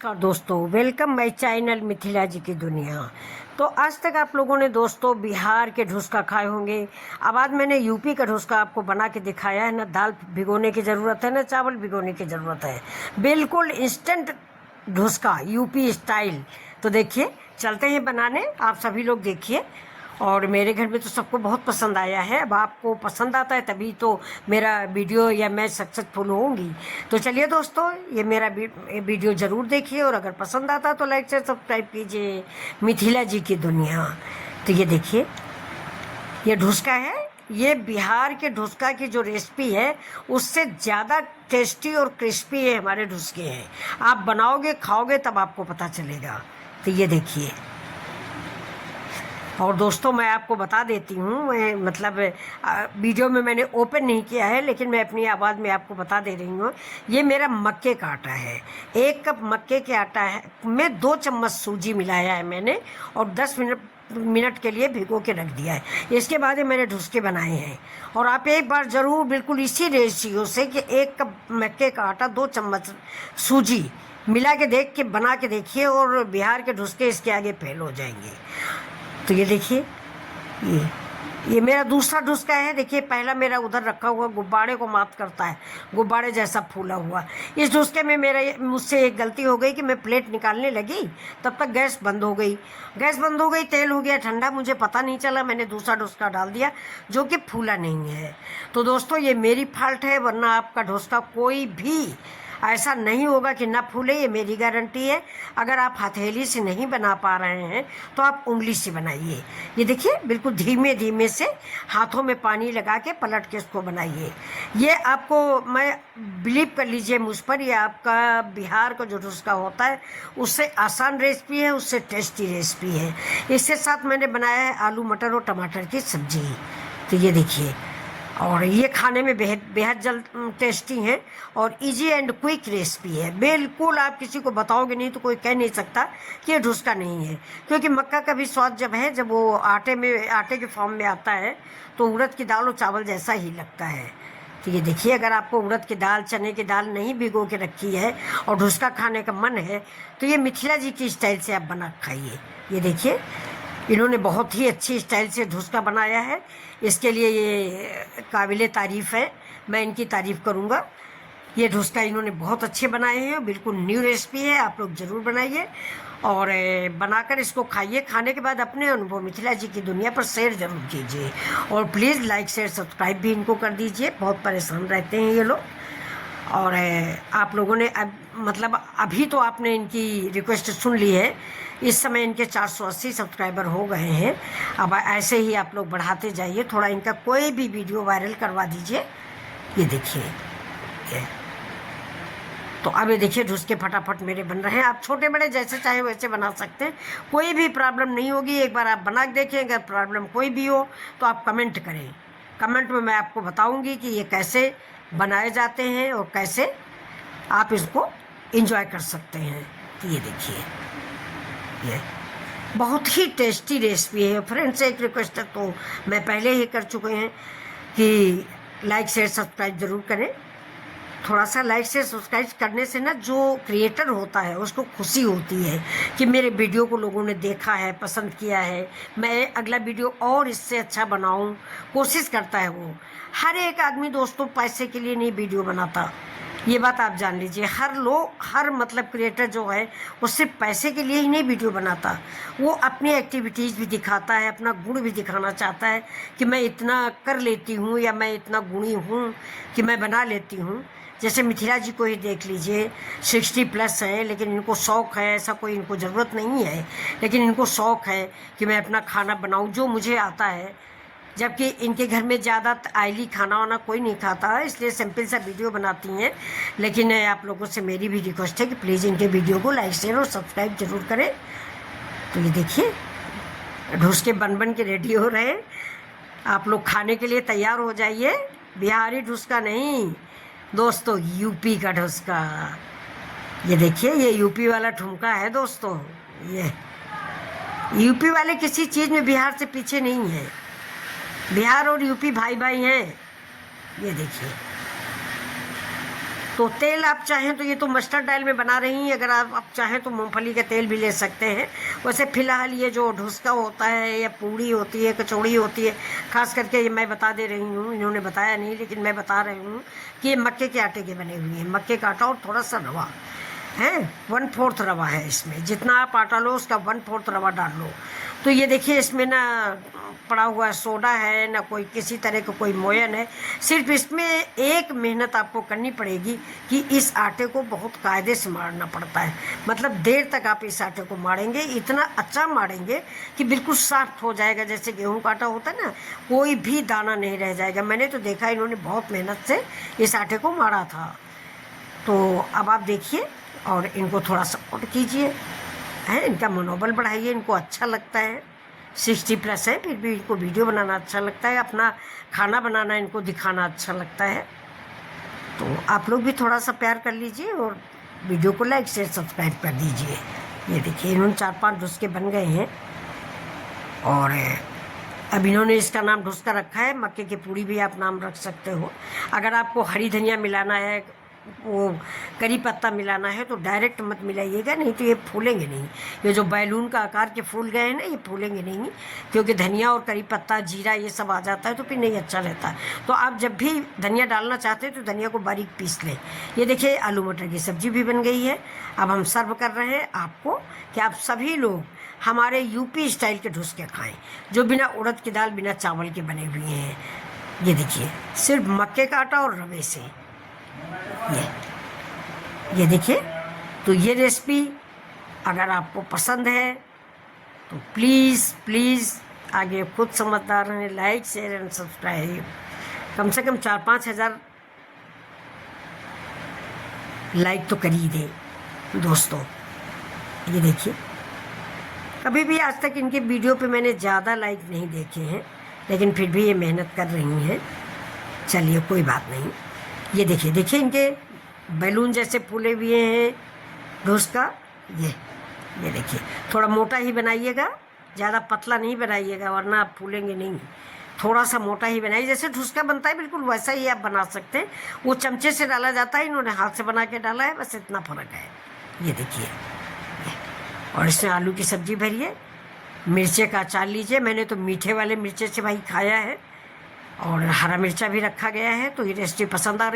नमस्कार दोस्तों, welcome my channel Mithila जी की दुनिया। तो आज तक आप लोगों ने दोस्तों बिहार के ढुसका खाए होंगे। अब आज मैंने यूपी का ढुसका आपको बना के दिखाया है। ना दाल भिगोने की ज़रूरत है, ना चावल भिगोने की ज़रूरत है। बिल्कुल इंस्टेंट ढुसका यूपी स्टाइल। तो देखिए, चलते हैं बनाने। आप सभी लोग देखिए। और मेरे घर में तो सबको बहुत पसंद आया है। अब आपको पसंद आता है तभी तो मेरा वीडियो या मैं सक्सेसफुल होंगी। तो चलिए दोस्तों, ये मेरा वीडियो ज़रूर देखिए और अगर पसंद आता तो लाइक शेयर सब्सक्राइब कीजिए मिथिला जी की दुनिया। तो ये देखिए, ये ढुसका है। ये बिहार के ढुसका की जो रेसिपी है उससे ज़्यादा टेस्टी और क्रिस्पी है हमारे ढुसके हैं। आप बनाओगे, खाओगे, तब आपको पता चलेगा। तो ये देखिए। और दोस्तों, मैं आपको बता देती हूँ, मैं मतलब वीडियो में मैंने ओपन नहीं किया है, लेकिन मैं अपनी आवाज़ में आपको बता दे रही हूँ। ये मेरा मक्के का आटा है। 1 कप मक्के के आटा है में 2 चम्मच सूजी मिलाया है मैंने और 10 मिनट के लिए भिगो के रख दिया है। इसके बाद ये मैंने ढुसके बनाए हैं। और आप एक बार ज़रूर बिल्कुल इसी रेशियो से कि 1 कप मक्के का आटा 2 चम्मच सूजी मिला के देख के बना के देखिए और बिहार के ढुसके इसके आगे फेल हो जाएंगे। तो ये देखिए, ये मेरा दूसरा ढुसका है। देखिए, पहला मेरा उधर रखा हुआ गुब्बारे को मात करता है, गुब्बारे जैसा फूला हुआ। इस ढुसके में मुझसे एक गलती हो गई कि मैं प्लेट निकालने लगी, तब तक गैस बंद हो गई। तेल हो गया ठंडा, मुझे पता नहीं चला। मैंने दूसरा ढुसका डाल दिया जो कि फूला नहीं है। तो दोस्तों, ये मेरी फॉल्ट है, वरना आपका ढुसका कोई भी ऐसा नहीं होगा कि ना फूले। ये मेरी गारंटी है। अगर आप हथेली से नहीं बना पा रहे हैं तो आप उंगली से बनाइए। ये देखिए, बिल्कुल धीमे धीमे से हाथों में पानी लगा के पलट के इसको बनाइए। ये आपको, मैं बिलीव कर लीजिए मुझ पर, ये आपका बिहार का जो ढुसका होता है उससे आसान रेसिपी है, उससे टेस्टी रेसिपी है। इसके साथ मैंने बनाया है आलू मटर और टमाटर की सब्जी। तो ये देखिए, और ये खाने में बेहद जल्द टेस्टी है और इजी एंड क्विक रेसिपी है। बिल्कुल आप किसी को बताओगे नहीं तो कोई कह नहीं सकता कि ये ढुसका नहीं है, क्योंकि मक्का का भी स्वाद जब वो आटे के फॉर्म में आता है तो उड़द की दाल और चावल जैसा ही लगता है। तो ये देखिए, अगर आपको उड़द की दाल, चने की दाल नहीं भिगो के रखी है और ढुसका खाने का मन है तो ये मिथिला जी की स्टाइल से आप बना खाइए। ये देखिए, इन्होंने बहुत ही अच्छी स्टाइल से ढुसका बनाया है। इसके लिए ये काबिले तारीफ़ है, मैं इनकी तारीफ़ करूँगा। ये ढुसका इन्होंने बहुत अच्छे बनाए हैं। बिल्कुल न्यू रेसिपी है, आप लोग ज़रूर बनाइए और बनाकर इसको खाइए। खाने के बाद अपने अनुभव मिथिला जी की दुनिया पर शेयर ज़रूर कीजिए और प्लीज़ लाइक शेयर सब्सक्राइब भी इनको कर दीजिए। बहुत परेशान रहते हैं ये लोग। और आप लोगों ने अभी तो आपने इनकी रिक्वेस्ट सुन ली है। इस समय इनके 480 सब्सक्राइबर हो गए हैं। अब ऐसे ही आप लोग बढ़ाते जाइए, थोड़ा इनका कोई भी वीडियो वायरल करवा दीजिए। ये देखिए, ये तो अब ये देखिए, ढुसके फटाफट मेरे बन रहे हैं। आप छोटे बड़े जैसे चाहे वैसे बना सकते हैं, कोई भी प्रॉब्लम नहीं होगी। एक बार आप बना के देखिए। अगर प्रॉब्लम कोई भी हो तो आप कमेंट करें। कमेंट में मैं आपको बताऊंगी कि ये कैसे बनाए जाते हैं और कैसे आप इसको एंजॉय कर सकते हैं। तो ये देखिए, ये बहुत ही टेस्टी रेसिपी है। फ्रेंड्स, एक रिक्वेस्ट है तो मैं पहले ही कर चुके हैं कि लाइक शेयर सब्सक्राइब ज़रूर करें। थोड़ा सा लाइक शेयर सब्सक्राइब करने से ना जो क्रिएटर होता है उसको खुशी होती है कि मेरे वीडियो को लोगों ने देखा है, पसंद किया है, मैं अगला वीडियो और इससे अच्छा बनाऊं, कोशिश करता है वो। हर एक आदमी दोस्तों पैसे के लिए नहीं वीडियो बनाता, ये बात आप जान लीजिए। हर क्रिएटर जो है वो सिर्फ पैसे के लिए ही नहीं वीडियो बनाता। वो अपनी एक्टिविटीज़ भी दिखाता है, अपना गुण भी दिखाना चाहता है कि मैं इतना कर लेती हूँ या मैं इतना गुणी हूँ कि मैं बना लेती हूँ। जैसे मिथिला जी को ही देख लीजिए, 60+ है, लेकिन इनको शौक़ है। ऐसा कोई इनको ज़रूरत नहीं है, लेकिन इनको शौक़ है कि मैं अपना खाना बनाऊँ जो मुझे आता है। जबकि इनके घर में ज़्यादा ऑयली खाना वाना कोई नहीं खाता है, इसलिए सिंपल सा वीडियो बनाती हैं। लेकिन आप लोगों से मेरी भी रिक्वेस्ट है कि प्लीज़ इनके वीडियो को लाइक शेयर और सब्सक्राइब ज़रूर करें। तो ये देखिए, ढुसके बन के रेडी हो रहे हैं। आप लोग खाने के लिए तैयार हो जाइए। बिहारी ढुसका नहीं दोस्तों, यूपी का ढुसका। ये देखिए, ये यूपी वाला ठुमका है दोस्तों। ये यूपी वाले किसी चीज़ में बिहार से पीछे नहीं है। बिहार और यूपी भाई भाई हैं। ये देखिए, तो तेल आप चाहें तो ये तो मस्टर्ड ऑयल में बना रही हैं, अगर आप चाहें तो मूंगफली का तेल भी ले सकते हैं। वैसे फ़िलहाल ये जो ढुसका होता है या पूड़ी होती है, कचौड़ी होती है, ख़ास करके ये मैं बता दे रही हूँ, इन्होंने बताया नहीं लेकिन मैं बता रही हूँ कि ये मक्के के आटे के बने हुए हैं। मक्के का आटा और थोड़ा सा रवा है, 1/4 रवा है इसमें। जितना आप आटा लो उसका 1/4 रवा डाल लो। तो ये देखिए इसमें ना पड़ा हुआ सोडा है, ना कोई किसी तरह का कोई मोयन है। सिर्फ इसमें एक मेहनत आपको करनी पड़ेगी कि इस आटे को बहुत कायदे से मारना पड़ता है। मतलब देर तक आप इस आटे को मारेंगे, इतना अच्छा मारेंगे कि बिल्कुल सॉफ्ट हो जाएगा, जैसे गेहूं का आटा होता है ना, कोई भी दाना नहीं रह जाएगा। मैंने तो देखा इन्होंने बहुत मेहनत से इस आटे को मारा था। तो अब आप देखिए और इनको थोड़ा सपोर्ट कीजिए, है, इनका मनोबल बढ़ाइए। इनको अच्छा लगता है, 60+ है, फिर भी इनको वीडियो बनाना अच्छा लगता है, अपना खाना बनाना इनको दिखाना अच्छा लगता है। तो आप लोग भी थोड़ा सा प्यार कर लीजिए और वीडियो को लाइक शेयर सब्सक्राइब कर दीजिए। ये देखिए इन्होंने 4-5 ढुसके बन गए हैं और अब इन्होंने इसका नाम ढुसका रखा है। मक्के की पूड़ी भी आप नाम रख सकते हो। अगर आपको हरी धनिया मिलाना है, वो करी पत्ता मिलाना है तो डायरेक्ट मत मिलाइएगा, नहीं तो ये फूलेंगे नहीं। ये जो बैलून का आकार के फूल गए हैं ना, ये फूलेंगे नहीं, क्योंकि धनिया और करी पत्ता जीरा ये सब आ जाता है तो फिर नहीं अच्छा रहता है। तो आप जब भी धनिया डालना चाहते हैं तो धनिया को बारीक पीस लें। ये देखिए आलू मटर की सब्जी भी बन गई है। अब हम सर्व कर रहे हैं आपको कि आप सभी लोग हमारे यूपी स्टाइल के ढुसके खाएँ, जो बिना उड़द की दाल, बिना चावल के बने हुए हैं। ये देखिए सिर्फ मक्के का आटा और रवे से। ये देखिए। तो ये रेसिपी अगर आपको पसंद है तो प्लीज़ आगे खुद समझदार हैं, लाइक शेयर एंड सब्सक्राइब। कम से कम 4-5 हज़ार लाइक तो कर ही दें दोस्तों। ये देखिए, कभी भी आज तक इनके वीडियो पे मैंने ज़्यादा लाइक नहीं देखे हैं, लेकिन फिर भी ये मेहनत कर रही हैं। चलिए कोई बात नहीं। ये देखिए इनके बैलून जैसे फूले हुए हैं ढुसका। ये देखिए, थोड़ा मोटा ही बनाइएगा, ज़्यादा पतला नहीं बनाइएगा वरना आप फूलेंगे नहीं। थोड़ा सा मोटा ही बनाइए, जैसे ढुसका बनता है बिल्कुल वैसा ही आप बना सकते हैं। वो चमचे से डाला जाता है, इन्होंने हाथ से बना के डाला है, बस इतना फ़र्क है। ये देखिए, और इसमें आलू की सब्ज़ी भरिए, मिर्चे का अचार लीजिए। मैंने तो मीठे वाले मिर्चे से भाई खाया है और हरा मिर्चा भी रखा गया है। तो ये रेसिपी पसंद आ रही